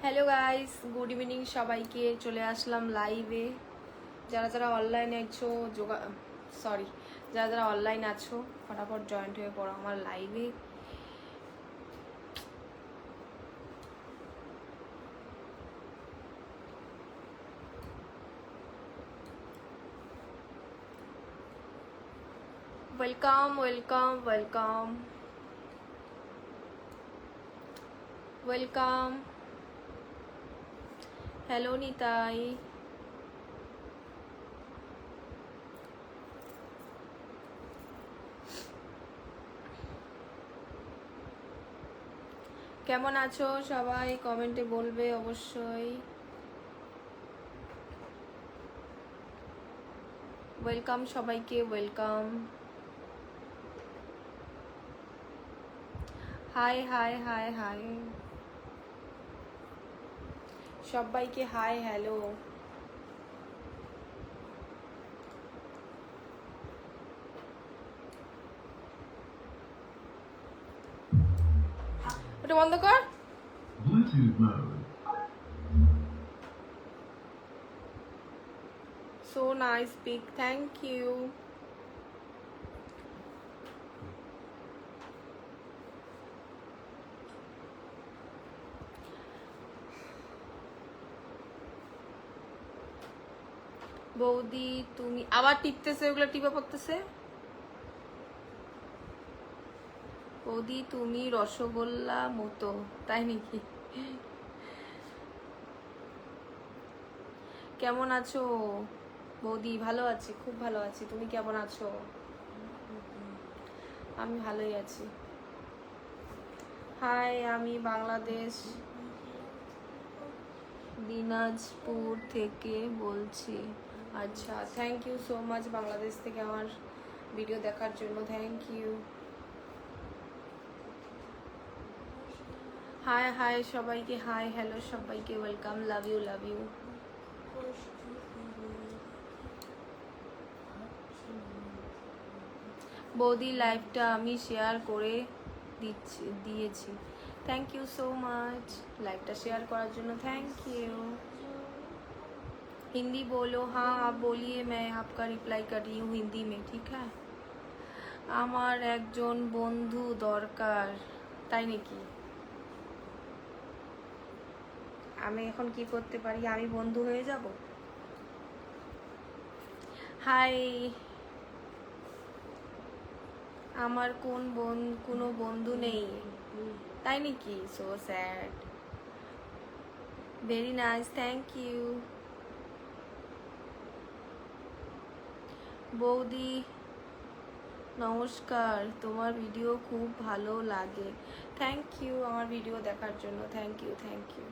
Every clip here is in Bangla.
হ্যালো গাইস, গুড ইভিনিং সবাইকে। চলে আসলাম লাইভে। যারা যারা অনলাইনে আছো যারা যারা অনলাইন আছো ফটাফট জয়েন্ট হয়ে পড়ো আমার লাইভে। Welcome welcome welcome welcome. Hello Nitai, কেমন আছো সবাই? কমেন্টে বলবে অবশ্যই। ওয়েলকাম সবাইকে, welcome. High high high hi সবাইকে, হাই হ্যালো। ওটা বন্ধ কর। Bluetooth mode. So nice pic, thank you. বৌদি তুমি আবার টিপতেছে, ওগুলো টিপা পড়তেছে। বৌদি তুমি রসগোল্লা মতো, তাই নাকি? কেমন আছো বৌদি? ভালো আছি, খুব ভালো আছি। তুমি কেমন আছো? আমি ভালোই আছি। হাই, আমি বাংলাদেশ দিনাজপুর থেকে বলছি। আচ্ছা, thank you so much Bangladesh থেকে আমার ভিডিও দেখার জন্য, থ্যাংক ইউ। হাই হাই সবাইকে, হাই হ্যালো সবাইকে, welcome, love you love you. বৌদি লাইভটা আমি শেয়ার করে দিয়েছি, থ্যাংক ইউ সো মাচ লাইভটা শেয়ার করার জন্য, থ্যাংক ইউ। हिंदी बोलो। हाँ आप बोलिए, मैं आपका रिप्लाई कर रही हूँ हिंदी में, ठीक है। আমার একজন বন্ধু দরকার। তাই নাকি? আমি এখন কি করতে পারি? আমি বন্ধু হয়ে যাব? হাই, আমার কোনো বন্ধু নেই। তাই নাকি? So sad. Very nice, thank you. বৌদি নমস্কার, তোমার ভিডিও খুব ভালো লাগে, থ্যাংক ইউ আমার ভিডিও দেখার জন্য, থ্যাংক ইউ থ্যাংক ইউ।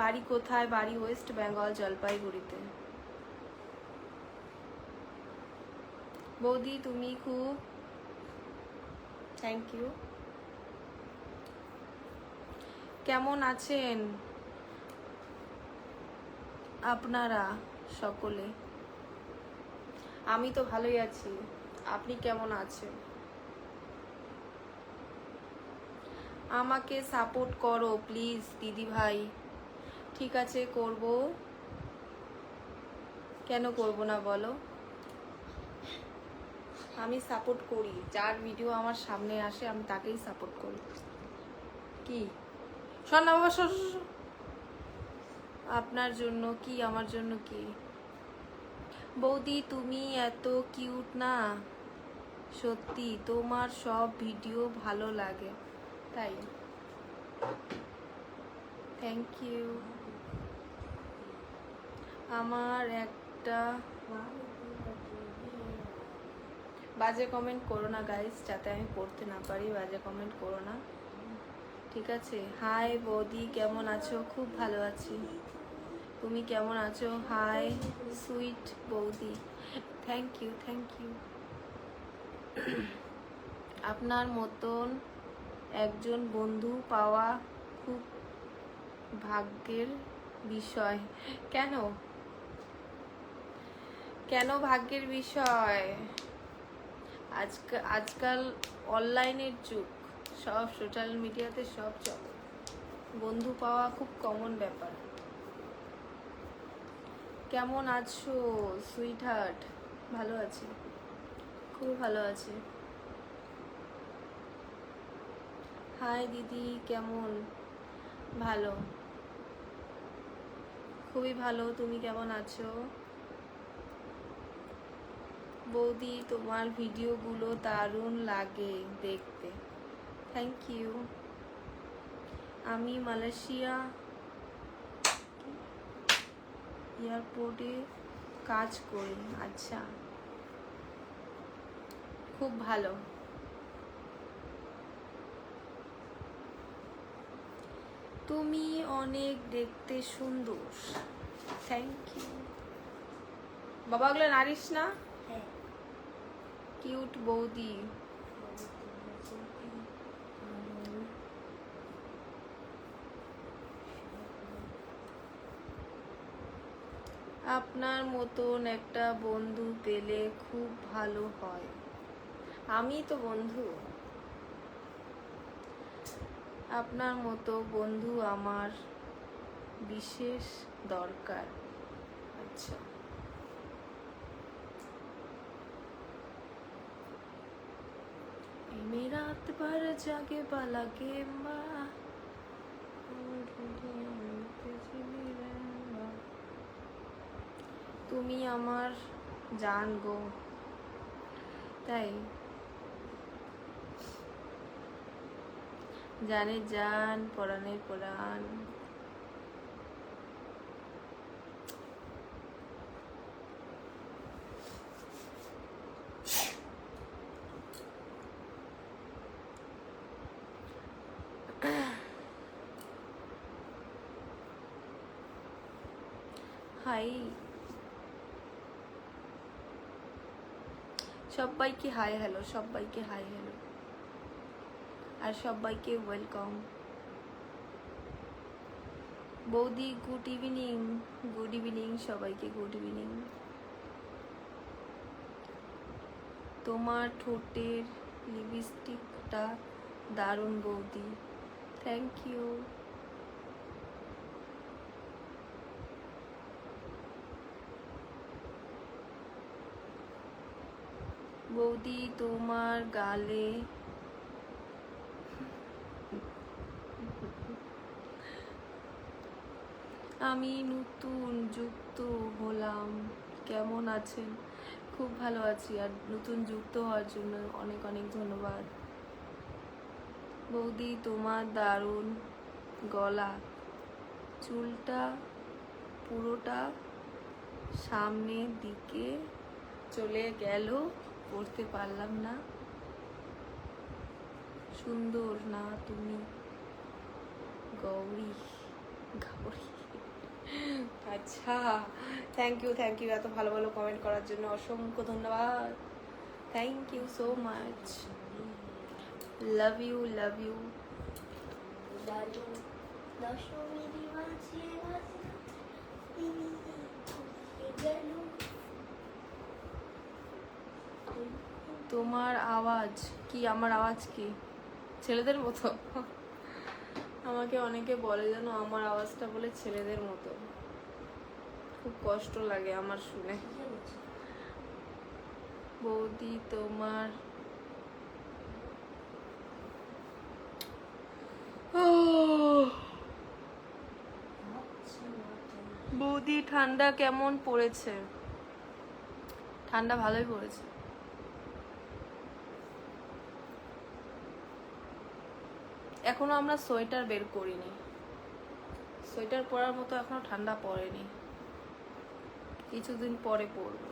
বাড়ি কোথায়? বাড়ি ওয়েস্ট বেঙ্গল, জলপাইগুড়িতে। বৌদি তুমি খুব, থ্যাংক ইউ। কেমন আছেন আপনারা সকলে? আমি তো ভালোই আছি, আপনি কেমন আছেন? আমাকে সাপোর্ট করো প্লিজ দিদি ভাই। ঠিক আছে, করব, কেন করব না বলো? আমি সাপোর্ট করি, যার ভিডিও আমার সামনে আসে আমি তাকেই সাপোর্ট করি। কি শোন না বাবা, শোন। আপনার জন্য কি, আমার জন্য কি? বৌদি তুমি এত কিউট না, সত্যি তোমার সব ভিডিও ভালো লাগে, তাই? Thank you. আমার একটা বাজে কমেন্ট করো না গাইস, যাতে আমি পড়তে না পারি, বাজে কমেন্ট করো না, ঠিক আছে? হাই বৌদি, কেমন আছো? খুব ভালো আছি, তুমি কেমন আছো? হাই সুইট বৌদি, থ্যাংক ইউ থ্যাংক ইউ। আপনার মতন একজন বন্ধু পাওয়া খুব ভাগ্যের বিষয়। কেন কেন ভাগ্যের বিষয়? আজকাল অনলাইনের যুগ, সব সোশ্যাল মিডিয়াতে সব চলে, বন্ধু পাওয়া খুব কমন ব্যাপার। কেমন আছো সুইট হার্ট? ভালো আছি, খুব ভালো আছি। হাই দিদি, কেমন? ভালো, খুবই ভালো। তুমি কেমন আছো? বৌদি, তোমার ভিডিওগুলো দারুণ লাগে দেখতে। Thank you. আমি মালয়েশিয়া এয়ারপোর্টে কাজ করি। আচ্ছা, খুব ভালো। তুমি অনেক দেখতে সুন্দর। Thank you. বাবাগুলো নারিস না? কিউট বৌদি। আপনার মতন একটা বন্ধু পেলে খুব ভালো হয়। আমি তো বন্ধু। আপনার মতো বন্ধু আমার বিশেষ দরকার। আচ্ছা, मैं रात भर जागे बाला गेम्बा তুমি আমার জান গো। তাই? জানের জান, পরাণের পরাণ। হাই সবাইকে, হাই হ্যালো সবাইকে, হাই হ্যালো, আর সবাইকে ওয়েলকাম। বৌদি গুড ইভিনিং। গুড ইভিনিং সবাইকে, গুড ইভিনিং। তোমার ঠোঁটের লিপস্টিকটা দারুণ বৌদি। Thank you. বৌদি তোমার গালে আমি নতুন যুক্ত হলাম। কেমন আছেন? খুব ভালো আছি, আর নতুন যুক্ত হওয়ার জন্য অনেক অনেক ধন্যবাদ। বৌদি তোমার দারুণ গলা, চুলটা পুরোটা সামনের দিকে চলে গেল, পড়তে পারলাম না। সুন্দর না তুমি? গৌরী গৌরী। আচ্ছা, থ্যাংক ইউ, থ্যাংক ইউ এত ভালো ভালো কমেন্ট করার জন্য অসংখ্য ধন্যবাদ। Thank you so much. Love you, love you. তোমার আওয়াজ কি? আমার আওয়াজ কি ছেলেদের মতো? আমাকে অনেকে বলে যেন আমার আওয়াজটা বলে ছেলেদের মতো। খুব কষ্ট লাগে আমার শুনে। বৌদি তোমার বৌদি ঠান্ডা কেমন পড়েছে? ঠান্ডা ভালোই পড়েছে। এখনো আমরা সোয়েটার বের করিনি, সোয়েটার পরার মতো এখনো ঠান্ডা পড়েনি, কিছুদিন পরে পরবো।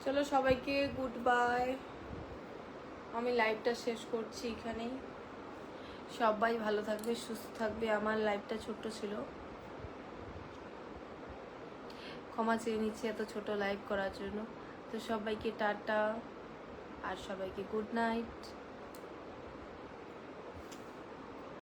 চলো সবাইকে গুড বাই। আমি লাইভটা শেষ করছি এখানেই। সবাই ভালো থাকবে, সুস্থ থাকবে। আমার লাইভটা ছোট্ট ছিল, ক্ষমা চেয়ে নিচ্ছি এত ছোট লাইভ করার জন্য। তো সবাইকে টাটা, আর সবাইকে গুড নাইট।